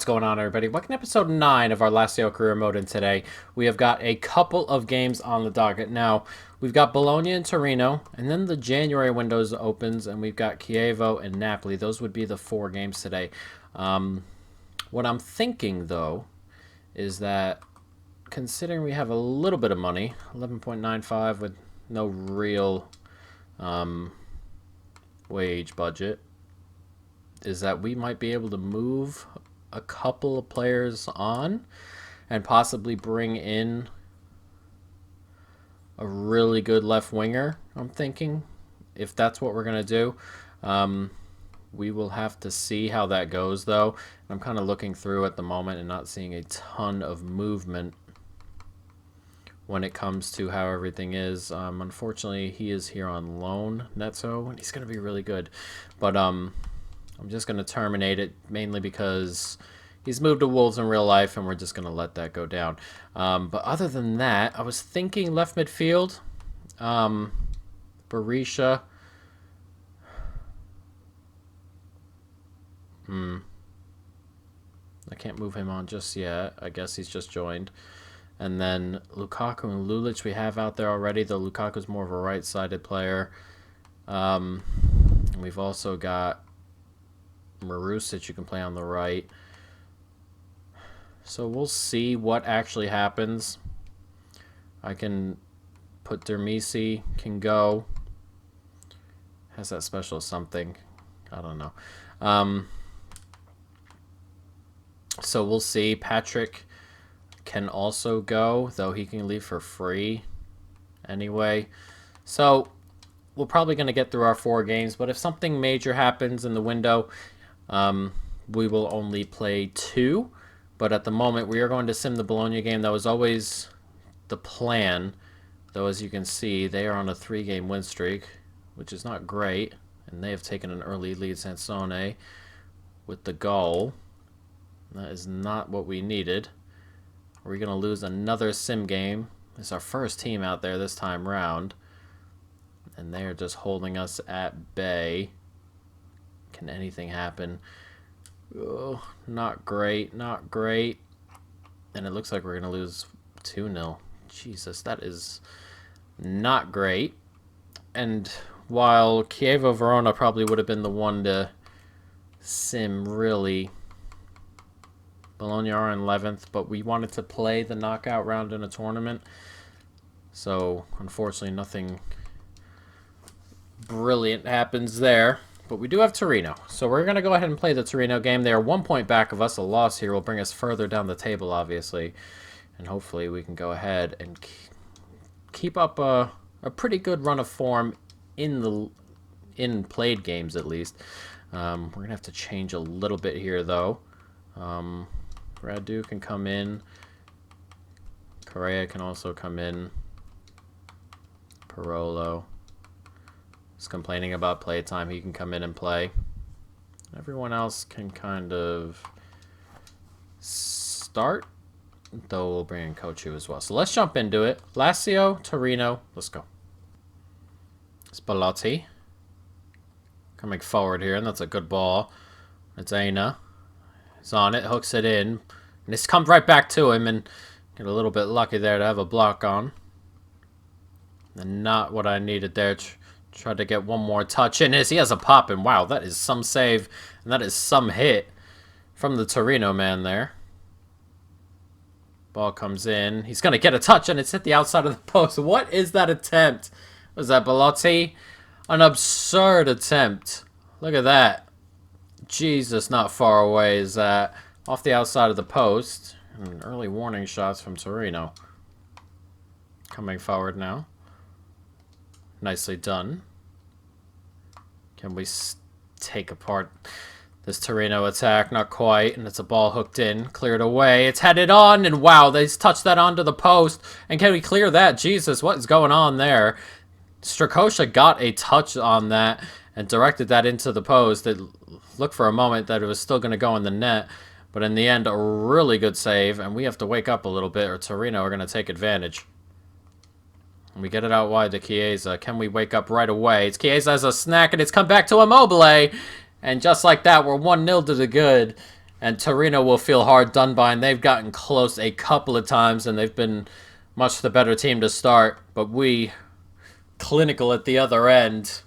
What's going on, everybody? Welcome to episode 9 of our Lazio career mode, and today we have got a couple of games on the docket. Now, we've got Bologna and Torino, and then the January windows opens, and we've got Chievo and Napoli. Those would be the 4 games today. What I'm thinking, though, is that considering we have a little bit of money, 11.95 with no real wage budget, is that we might be able to move a couple of players on and possibly bring in a really good left winger, I'm thinking, if that's what we're going to do. We will have to see how that goes, though. I'm kind of looking through at the moment and not seeing a ton of movement when it comes to how everything is. Unfortunately, he is here on loan, Netso, and he's going to be really good. But I'm just going to terminate it, mainly because he's moved to Wolves in real life, and we're just going to let that go down. But other than that, I was thinking left midfield. Berisha. I can't move him on just yet. I guess he's just joined. And then Lukaku and Lulic we have out there already, though Lukaku's more of a right-sided player. We've also got Marusic you can play on the right. So we'll see what actually happens. I can put Dermisi, can go. Has that special something? I don't know. So we'll see. Patrick can also go, though he can leave for free anyway. So we're probably going to get through our 4 games, but if something major happens in the window, we will only play 2. But at the moment, we are going to sim the Bologna game. That was always the plan, though as you can see, they are on a 3-game win streak, which is not great, and they have taken an early lead, Sansone, with the goal. That is not what we needed. Are we going to lose another sim game? It's our first team out there this time round. And they're just holding us at bay. Can anything happen? Oh, not great, not great. And it looks like we're going to lose 2-0. Jesus, that is not great. And while Chievo Verona probably would have been the one to sim, really, Bologna are in 11th, but we wanted to play the knockout round in a tournament. So, unfortunately, nothing brilliant happens there. But we do have Torino. So we're going to go ahead and play the Torino game. They are 1 point back of us. A loss here will bring us further down the table, obviously. And hopefully we can go ahead and keep up a pretty good run of form in played games, at least. We're going to have to change a little bit here, though. Radu can come in. Correa can also come in. Parolo is complaining about playtime. He can come in and play. Everyone else can kind of start, though we'll bring in Kochu as well. So let's jump into it. Lazio, Torino, let's go. Spalletti coming forward here, and that's a good ball. It's Aina. He's on it, hooks it in, and it's come right back to him, and get a little bit lucky there to have a block on. And not what I needed there. Tried to get one more touch in. He has a pop, and wow, that is some save, and that is some hit from the Torino man there. Ball comes in. He's going to get a touch, and it's hit the outside of the post. What is that attempt? Was that Belotti? An absurd attempt. Look at that. Jesus, not far away is that. Off the outside of the post. And early warning shots from Torino. Coming forward now. Nicely done. Can we take apart this Torino attack? Not quite. And it's a ball hooked in. Cleared away. It's headed on. And wow, they touched that onto the post. And can we clear that? Jesus, what is going on there? Strakosha got a touch on that and directed that into the post. It looked for a moment that it was still going to go in the net. But in the end, a really good save. And we have to wake up a little bit or Torino are going to take advantage. We get it out wide to Chiesa. Can we wake up right away? It's Chiesa has a snack, and it's come back to Immobile. And just like that, we're 1-0 to the good. And Torino will feel hard done by, and they've gotten close a couple of times, and they've been much the better team to start. But we, clinical at the other end.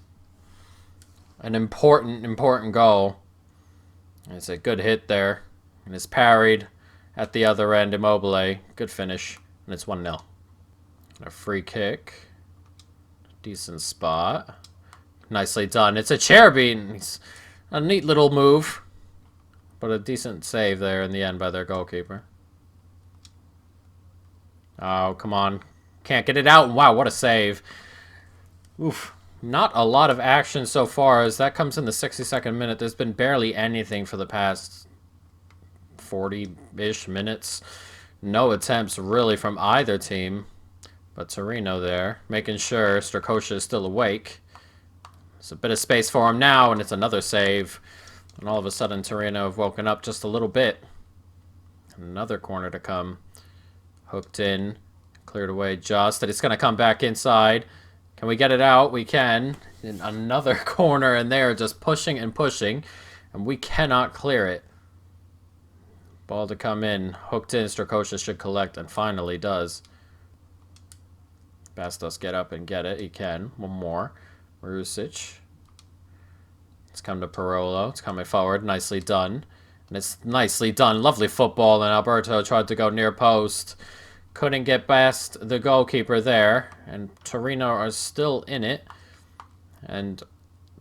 An important goal. It's a good hit there. And it's parried at the other end. Immobile. Good finish. And it's 1-0. A free kick. Decent spot. Nicely done. It's a chair beat. It's a neat little move. But a decent save there in the end by their goalkeeper. Oh, come on. Can't get it out. Wow, what a save. Oof. Not a lot of action so far, as that comes in the 62nd minute. There's been barely anything for the past 40-ish minutes. No attempts really from either team. But Torino there, making sure Strakosha is still awake. There's a bit of space for him now, and it's another save. And all of a sudden, Torino have woken up just a little bit. Another corner to come. Hooked in. Cleared away just. And it's going to come back inside. Can we get it out? We can. In another corner, and they are just pushing and pushing. And we cannot clear it. Ball to come in. Hooked in. Strakosha should collect, and finally does. Bastos get up and get it. He can. One more. Marusic. It's come to Parolo. It's coming forward. Nicely done. And it's nicely done. Lovely football. And Alberto tried to go near post. Couldn't get past the goalkeeper there. And Torino are still in it. And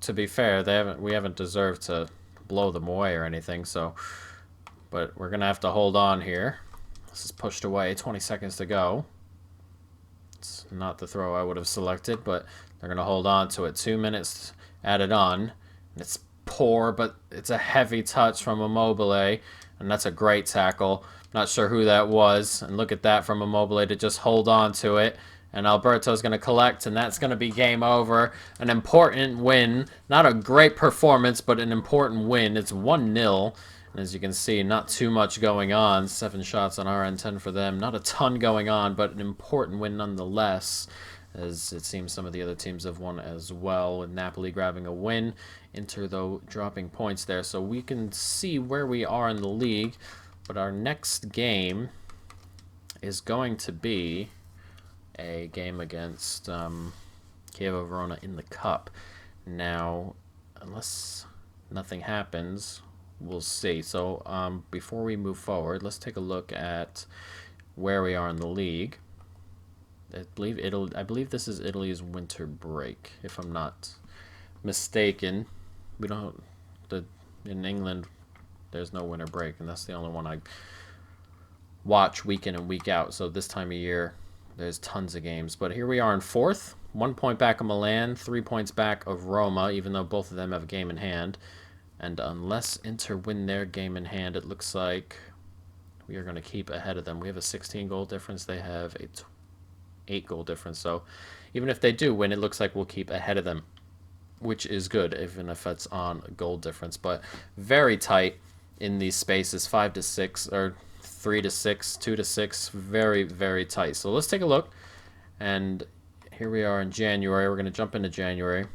to be fair, we haven't deserved to blow them away or anything. So, but we're going to have to hold on here. This is pushed away. 20 seconds to go. It's not the throw I would have selected, but they're going to hold on to it. 2 minutes added on. It's poor, but it's a heavy touch from Immobile, and that's a great tackle. Not sure who that was, and look at that from Immobile to just hold on to it. And Alberto's going to collect, and that's going to be game over. An important win. Not a great performance, but an important win. It's 1-0. And as you can see, not too much going on. 7 shots on our end, 10 for them. Not a ton going on, but an important win nonetheless. As it seems some of the other teams have won as well, with Napoli grabbing a win. Inter, though, dropping points there. So we can see where we are in the league. But our next game is going to be a game against Chievo Verona in the Cup. Now, unless nothing happens, we'll see. So before we move forward, let's take a look at where we are in the league. I believe this is Italy's winter break, if I'm not mistaken. We don't. In England, there's no winter break, and that's the only one I watch week in and week out. So this time of year, there's tons of games. But here we are in 4th, 1 point back of Milan, 3 points back of Roma, even though both of them have a game in hand. And unless Inter win their game in hand, it looks like we are going to keep ahead of them. We have a 16-goal difference. They have a 8-goal difference. So even if they do win, it looks like we'll keep ahead of them, which is good, even if it's on a goal difference. But very tight in these spaces, 5 to 6 or 3 to 6, 2 to 6, very, very tight. So let's take a look. And here we are in January. We're going to jump into January.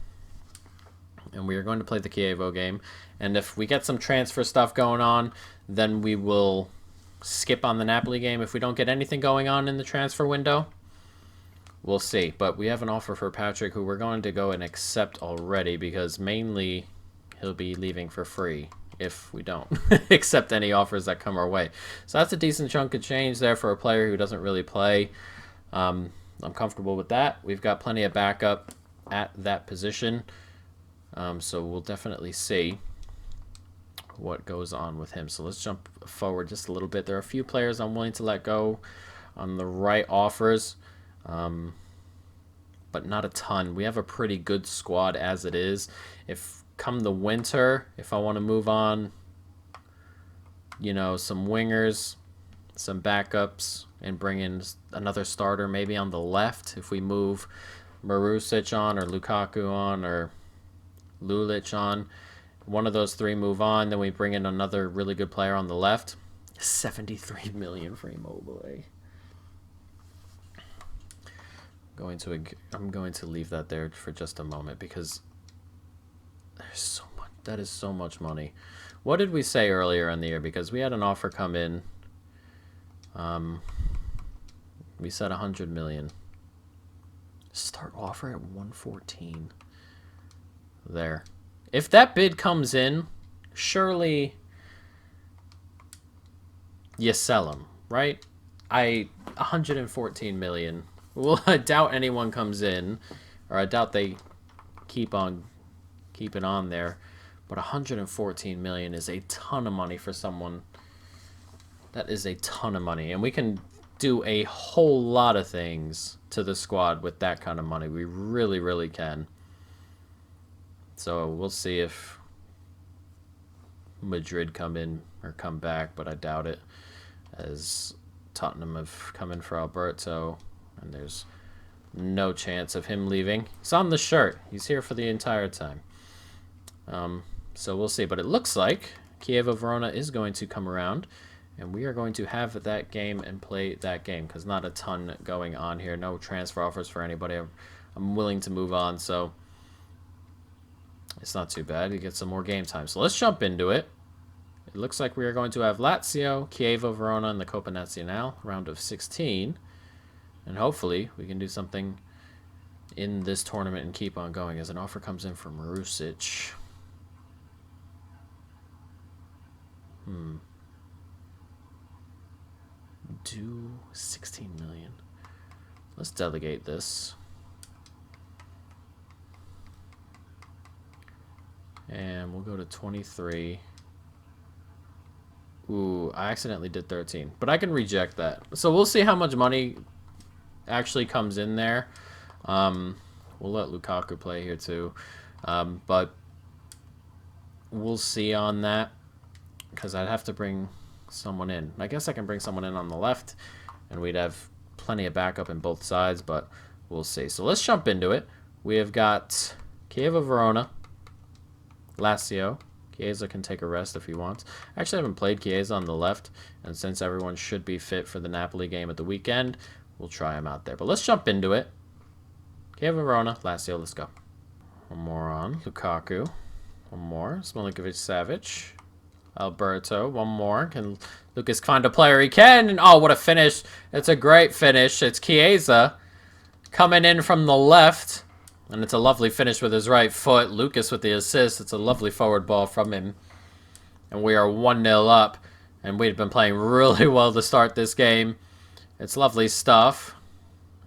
And we are going to play the Chievo game. And if we get some transfer stuff going on, then we will skip on the Napoli game. If we don't get anything going on in the transfer window, we'll see. But we have an offer for Patrick, who we're going to go and accept already, because mainly he'll be leaving for free if we don't accept any offers that come our way. So that's a decent chunk of change there for a player who doesn't really play. I'm comfortable with that. We've got plenty of backup at that position. So we'll definitely see what goes on with him. So let's jump forward just a little bit. There are a few players I'm willing to let go on the right offers, but not a ton. We have a pretty good squad as it is. If come the winter, if I want to move on, you know, some wingers, some backups, and bring in another starter maybe on the left, if we move Marusic on or Lukaku on or Lulic on, one of those three move on, then we bring in another really good player on the left. 73 million for Immobile. I'm going to leave that there for just a moment, because there's so much. That is so much money. What did we say earlier in the year? Because we had an offer come in. We said 100 million. Start offer at 114. There. If that bid comes in, surely you sell him, right? 114 million. Well, I doubt anyone comes in, or I doubt they keep it on there. But 114 million is a ton of money for someone. That is a ton of money, and we can do a whole lot of things to the squad with that kind of money. We really, really can. So we'll see if Madrid come in or come back, but I doubt it, as Tottenham have come in for Alberto, and there's no chance of him leaving. He's on the shirt. He's here for the entire time. So we'll see. But it looks like Chievo Verona is going to come around, and we are going to have that game and play that game, because not a ton going on here. No transfer offers for anybody. I'm willing to move on, so it's not too bad. You get some more game time. So let's jump into it. It looks like we are going to have Lazio, Chievo Verona in the Coppa Nazionale, round of 16. And hopefully we can do something in this tournament and keep on going, as an offer comes in from Marusic. Do 16 million. Let's delegate this. And we'll go to 23. Ooh, I accidentally did 13. But I can reject that. So we'll see how much money actually comes in there. We'll let Lukaku play here too. But we'll see on that, because I'd have to bring someone in. I guess I can bring someone in on the left, and we'd have plenty of backup in both sides, but we'll see. So let's jump into it. We have got Chievo Verona, Lazio. Chiesa can take a rest if he wants. Actually, I haven't played Chiesa on the left, and since everyone should be fit for the Napoli game at the weekend, we'll try him out there. But let's jump into it. Chievo Verona, Lazio, let's go. One more on Lukaku. One more. Smilinkovic-Savic. Alberto. One more. Can Lucas find a player? He can. And oh, what a finish. It's a great finish. It's Chiesa coming in from the left. And it's a lovely finish with his right foot. Lucas with the assist. It's a lovely forward ball from him. And we are 1-0 up. And we've been playing really well to start this game. It's lovely stuff.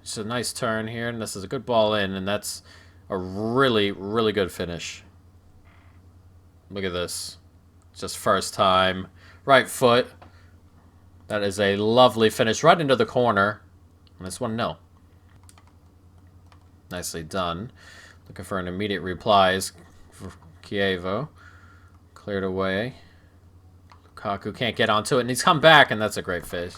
It's a nice turn here. And this is a good ball in. And that's a really, really good finish. Look at this. Just first time. Right foot. That is a lovely finish right into the corner. And it's 1-0. Nicely done. Looking for an immediate replies for Chievo. Cleared away. Lukaku can't get onto it, and he's come back, and that's a great fish.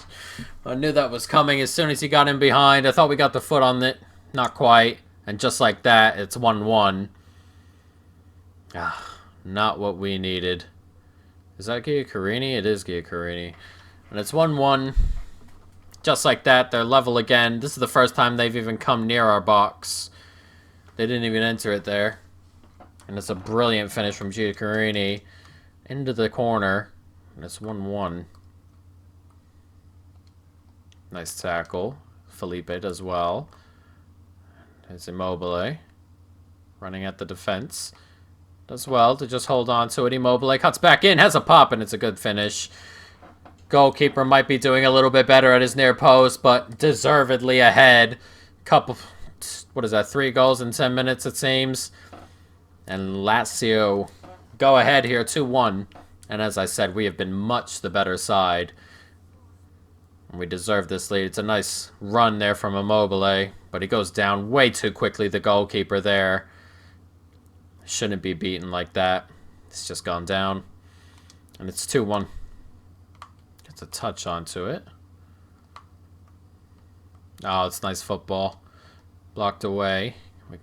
I knew that was coming as soon as he got in behind. I thought we got the foot on it. Not quite. And just like that, it's 1-1. Ah, not what we needed. Is that Giaccherini? It is Giaccherini. And it's 1-1. Just like that, they're level again. This is the first time they've even come near our box. They didn't even enter it there. And it's a brilliant finish from Giaccherini into the corner. And it's 1-1. Nice tackle. Felipe does well. There's Immobile. Running at the defense. Does well to just hold on to it. Immobile cuts back in. Has a pop, and it's a good finish. Goalkeeper might be doing a little bit better at his near post, but deservedly ahead. Couple, what is that, 3 goals in 10 minutes, it seems. And Lazio go ahead here, 2-1. And as I said, we have been much the better side. And we deserve this lead. It's a nice run there from Immobile, but he goes down way too quickly, the goalkeeper there. Shouldn't be beaten like that. It's just gone down. And it's 2-1. Gets a touch onto it. Oh, it's nice football. Blocked away. We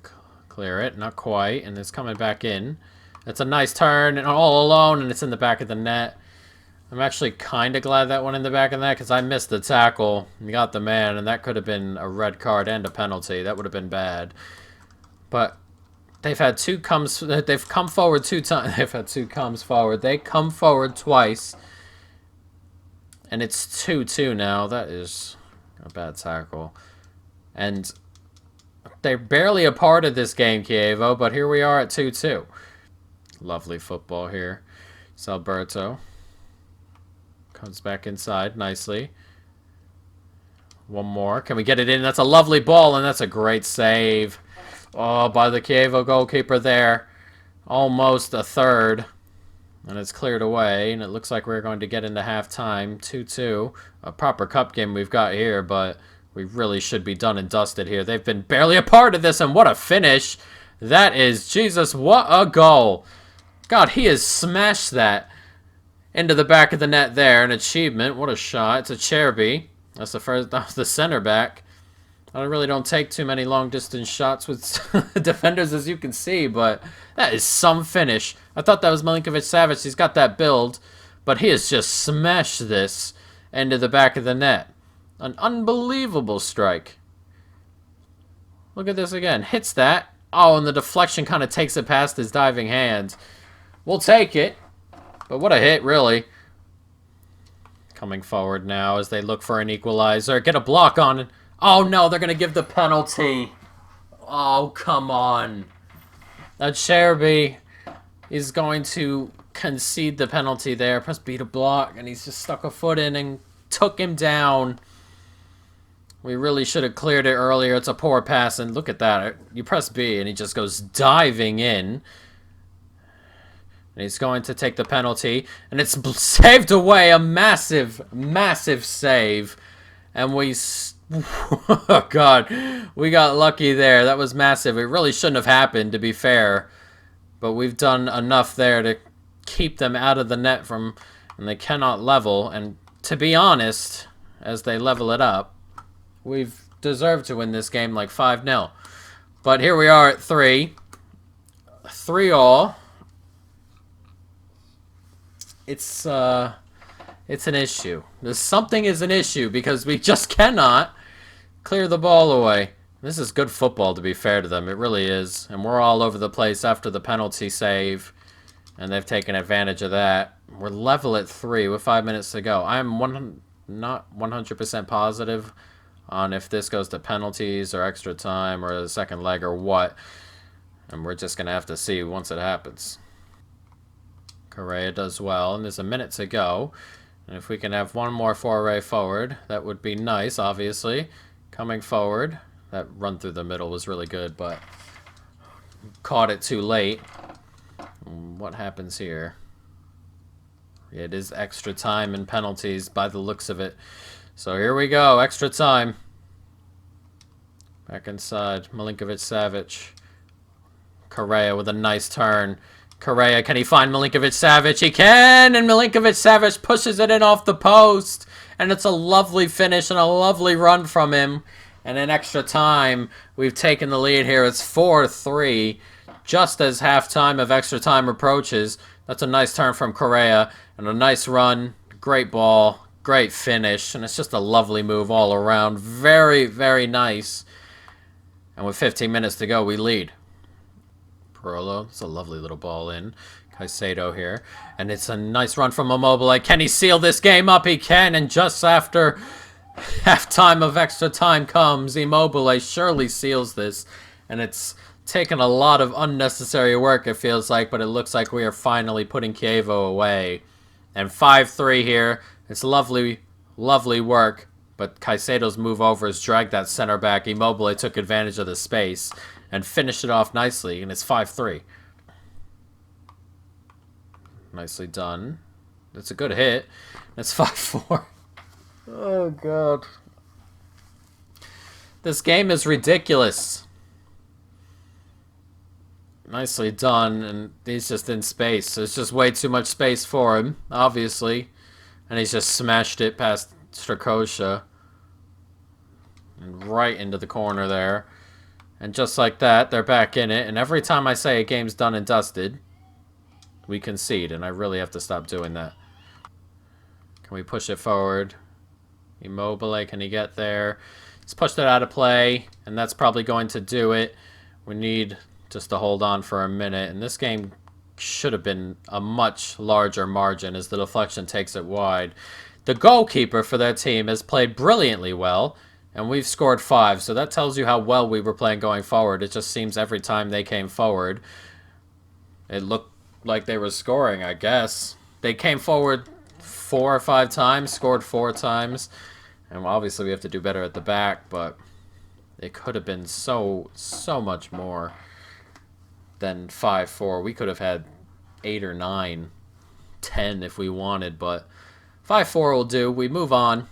clear it. Not quite. And it's coming back in. It's a nice turn. And all alone. And it's in the back of the net. I'm actually kind of glad that went in the back of the net, because I missed the tackle. You got the man. And that could have been a red card and a penalty. That would have been bad. But They've had two comes. They've come forward 2 times. They've had two comes forward. They come forward twice, and it's 2-2 now. That is a bad tackle, and they're barely a part of this game, Chievo. But here we are at 2-2. Lovely football here. It's Alberto. Comes back inside nicely. One more. Can we get it in? That's a lovely ball, and that's a great save. Oh, by the Chievo goalkeeper there. Almost a third. And it's cleared away, and it looks like we're going to get into halftime. 2-2. A proper cup game we've got here, but we really should be done and dusted here. They've been barely a part of this, and what a finish. That is, Jesus, what a goal. God, he has smashed that into the back of the net there. An achievement. What a shot. It's a Cherby. That's the center back. I really don't take too many long-distance shots with defenders, as you can see, but that is some finish. I thought that was Milinkovic-Savic. He's got that build, but he has just smashed this into the back of the net. An unbelievable strike. Look at this again. Hits that. Oh, and the deflection kind of takes it past his diving hand. We'll take it, but what a hit, really. Coming forward now as they look for an equalizer. Get a block on it. Oh, no, they're going to give the penalty. Oh, come on. That Cherby is going to concede the penalty there. Press B to block, and he's just stuck a foot in and took him down. We really should have cleared it earlier. It's a poor pass, and look at that. You press B, and he just goes diving in. And he's going to take the penalty, and it's saved away. A massive, massive save. And we... Oh, God. We got lucky there. That was massive. It really shouldn't have happened, to be fair. But we've done enough there to keep them out of the net from... And they cannot level. And to be honest, as they level it up, we've deserved to win this game like 5-0. But here we are at 3. 3-all. It's an issue. Something is an issue because we just cannot clear the ball away. This is good football, to be fair to them. It really is. And we're all over the place after the penalty save. And they've taken advantage of that. We're level at 3 with 5 minutes to go. I'm not 100% positive on if this goes to penalties or extra time or the second leg or what. And we're just going to have to see once it happens. Correa does well, and there's a minute to go. And if we can have one more foray forward, that would be nice, obviously. Coming forward. That run through the middle was really good, but caught it too late. What happens here? It is extra time and penalties by the looks of it. So here we go, extra time. Back inside, Milinkovic-Savic. Correa with a nice turn. Correa, can he find Milinkovic-Savic? He can, and Milinkovic-Savic pushes it in off the post. And it's a lovely finish and a lovely run from him. And in extra time, we've taken the lead here. It's 4-3, just as halftime of extra time approaches. That's a nice turn from Correa, and a nice run. Great ball, great finish, and it's just a lovely move all around. Very, very nice. And with 15 minutes to go, we lead. Parolo, it's a lovely little ball in. Caicedo here. And it's a nice run from Immobile. Can he seal this game up? He can. And just after halftime of extra time comes, Immobile surely seals this. And it's taken a lot of unnecessary work, it feels like. But it looks like we are finally putting Chievo away. And 5-3 here. It's lovely, lovely work. But Caicedo's move over has dragged that center back. Immobile took advantage of the space and finished it off nicely, and it's 5-3. Nicely done. That's a good hit. That's 5-4. Oh, God. This game is ridiculous. Nicely done, and he's just in space. There's just way too much space for him, obviously. And he's just smashed it past Strakosha. And right into the corner there. And just like that, they're back in it. And every time I say a game's done and dusted, we concede. And I really have to stop doing that. Can we push it forward? Immobile, can he get there? He's pushed it out of play. And that's probably going to do it. We need just to hold on for a minute. And this game should have been a much larger margin as the deflection takes it wide. The goalkeeper for their team has played brilliantly well, and we've scored 5. So that tells you how well we were playing going forward. It just seems every time they came forward, it looked like they were scoring, I guess. They came forward 4 or 5 times, scored 4 times. And obviously we have to do better at the back, but it could have been so much more than 5-4. We could have had 8 or 9, 10 if we wanted, but 5-4 will do. We move on,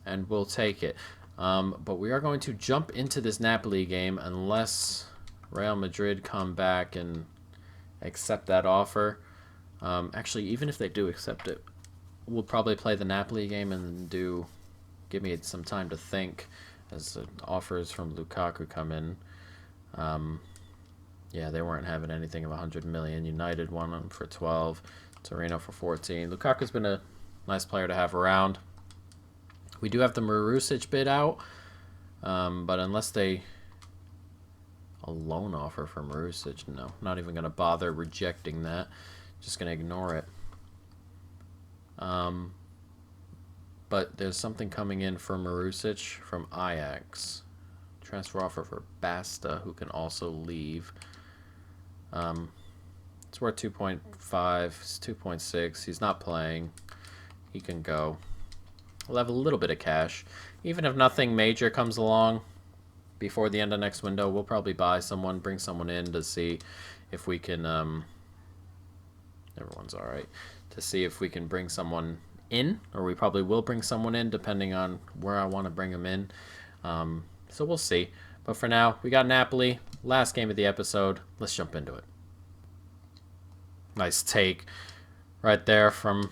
and we'll take it. But we are going to jump into this Napoli game unless Real Madrid come back and accept that offer. Actually, even if they do accept it, we'll probably play the Napoli game and give me some time to think as the offers from Lukaku come in. Yeah, they weren't having anything of 100 million. United won them for 12. Torino for 14. Lukaku's been a nice player to have around. We do have the Marusic bid out, but unless a loan offer for Marusic, no, not even going to bother rejecting that. Just going to ignore it. But there's something coming in for Marusic from Ajax. Transfer offer for Basta, who can also leave. It's worth 2.5. It's 2.6. He's not playing. He can go. We'll have a little bit of cash. Even if nothing major comes along before the end of next window, we'll probably buy someone, bring someone in to see if we can... everyone's alright. To see if we can bring someone in, or we probably will bring someone in depending on where I want to bring them in. So we'll see. But for now, we got Napoli. Last game of the episode. Let's jump into it. Nice take right there from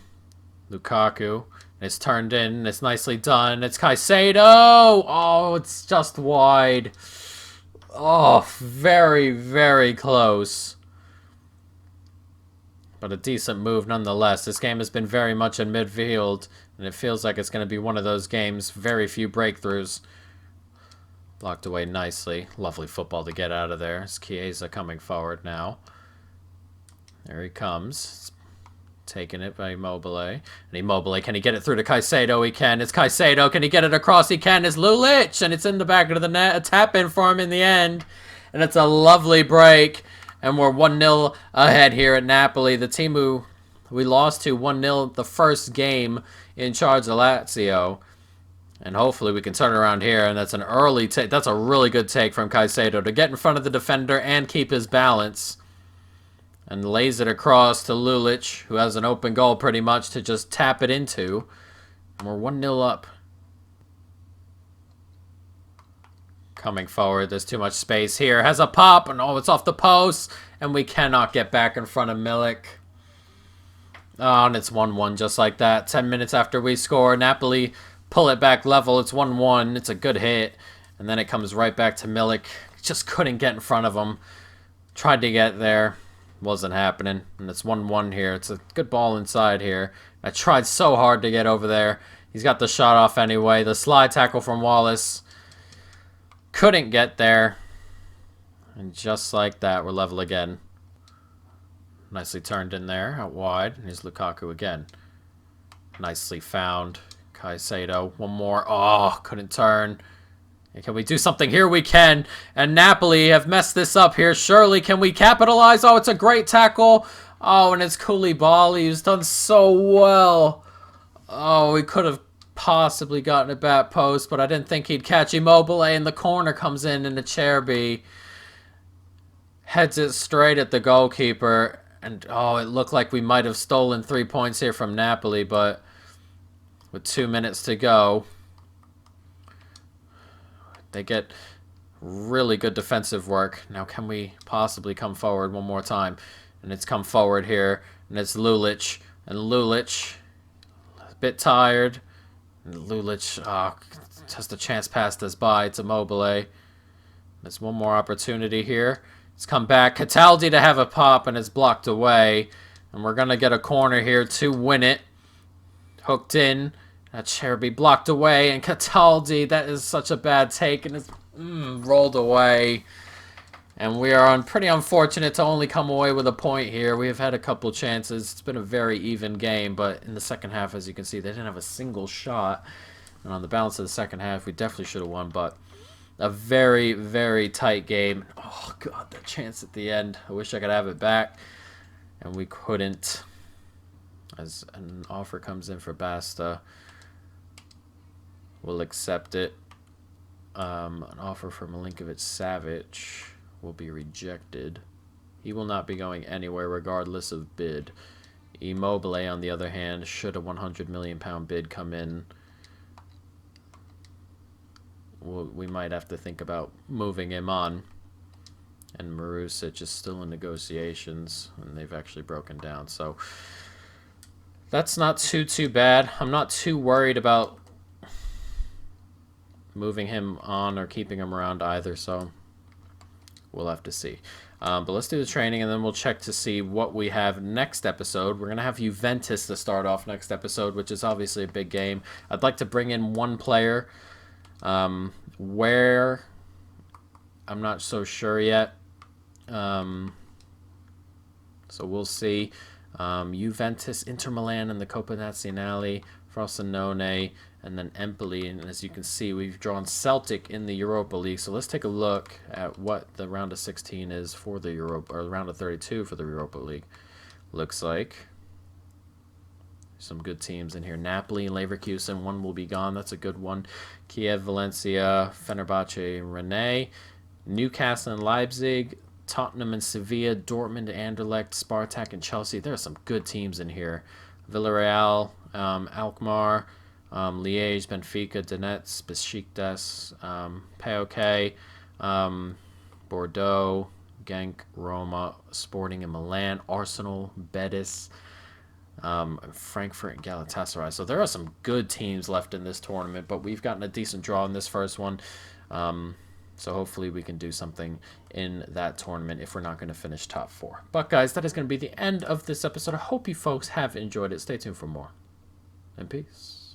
Lukaku. It's turned in. It's nicely done. It's Caicedo. Oh, it's just wide. Oh, very, very close. But a decent move nonetheless. This game has been very much in midfield, and it feels like it's going to be one of those games. Very few breakthroughs. Blocked away nicely. Lovely football to get out of there. It's Chiesa coming forward now. There he comes. Taking it by Immobile. And Immobile, can he get it through to Caicedo? He can. It's Caicedo. Can he get it across? He can. It's Lulic, and it's in the back of the net. A tap in for him in the end. And it's a lovely break. And we're 1-0 ahead here at Napoli. The team who we lost to 1-0 the first game in charge of Lazio. And hopefully we can turn around here. And that's an early take. That's a really good take from Caicedo to get in front of the defender and keep his balance. And lays it across to Lulic, who has an open goal pretty much to just tap it into. And we're 1-0 up. Coming forward, there's too much space here. Has a pop, and oh, it's off the post. And we cannot get back in front of Milik. Oh, and it's 1-1 just like that. 10 minutes after we score, Napoli pull it back level. It's 1-1. It's a good hit. And then it comes right back to Milik. Just couldn't get in front of him. Tried to get there. Wasn't happening. And it's 1-1 here. It's a good ball inside here. I tried so hard to get over there. He's got the shot off anyway. The slide tackle from Wallace. Couldn't get there. And just like that, we're level again. Nicely turned in there, out wide. And here's Lukaku again. Nicely found. Caicedo, one more. Oh, couldn't turn. Can we do something? Here we can. And Napoli have messed this up here. Surely, can we capitalize? Oh, it's a great tackle. Oh, and it's Koulibaly who's done so well. Oh, we could have possibly gotten a back post, but I didn't think he'd catch Immobile, and the corner comes in the Cherby. Heads it straight at the goalkeeper. And, oh, it looked like we might have stolen 3 points here from Napoli, but with 2 minutes to go, they get really good defensive work. Now, can we possibly come forward one more time? And it's come forward here, and it's Lulic. And Lulic, a bit tired. And Lulic, just a chance passed us by. It's Immobile. There's one more opportunity here. It's come back. Cataldi to have a pop, and it's blocked away. And we're going to get a corner here to win it. Hooked in. That Cherby blocked away, and Cataldi, that is such a bad take, and it's rolled away. And we are pretty unfortunate to only come away with a point here. We have had a couple chances. It's been a very even game, but in the second half, as you can see, they didn't have a single shot. And on the balance of the second half, we definitely should have won, but a very, very tight game. Oh, God, that chance at the end. I wish I could have it back, and we couldn't. As an offer comes in for Basta, we'll accept it. An offer for Milinkovic-Savic will be rejected. He will not be going anywhere regardless of bid. Immobile, on the other hand, should a £100 million bid come in, we might have to think about moving him on. And Marusic is still in negotiations, and they've actually broken down. So that's not too bad. I'm not too worried about moving him on or keeping him around either, so we'll have to see. But let's do the training, and then we'll check to see what we have next episode. We're going to have Juventus to start off next episode, which is obviously a big game. I'd like to bring in one player. Where, I'm not so sure yet. So we'll see. Juventus, Inter Milan in the Coppa Nazionale, Frosinone, and then Empoli. And as you can see, we've drawn Celtic in the Europa League. So let's take a look at what the round of 16 is for the Europa, or round of 32 for the Europa League. Looks like some good teams in here. Napoli and Leverkusen, one will be gone. That's a good one. Kiev, Valencia, Fenerbahce, Rennes, Newcastle and Leipzig, Tottenham and Sevilla, Dortmund, Anderlecht, Spartak, and Chelsea. There are some good teams in here. Villarreal, Alkmaar, Liège, Benfica, Donetsk, Besiktas, PAOK, Bordeaux, Genk, Roma, Sporting and Milan, Arsenal, Betis, Frankfurt, and Galatasaray. So there are some good teams left in this tournament, but we've gotten a decent draw in this first one. So hopefully we can do something in that tournament if we're not going to finish top 4. But guys, that is going to be the end of this episode. I hope you folks have enjoyed it. Stay tuned for more. And peace.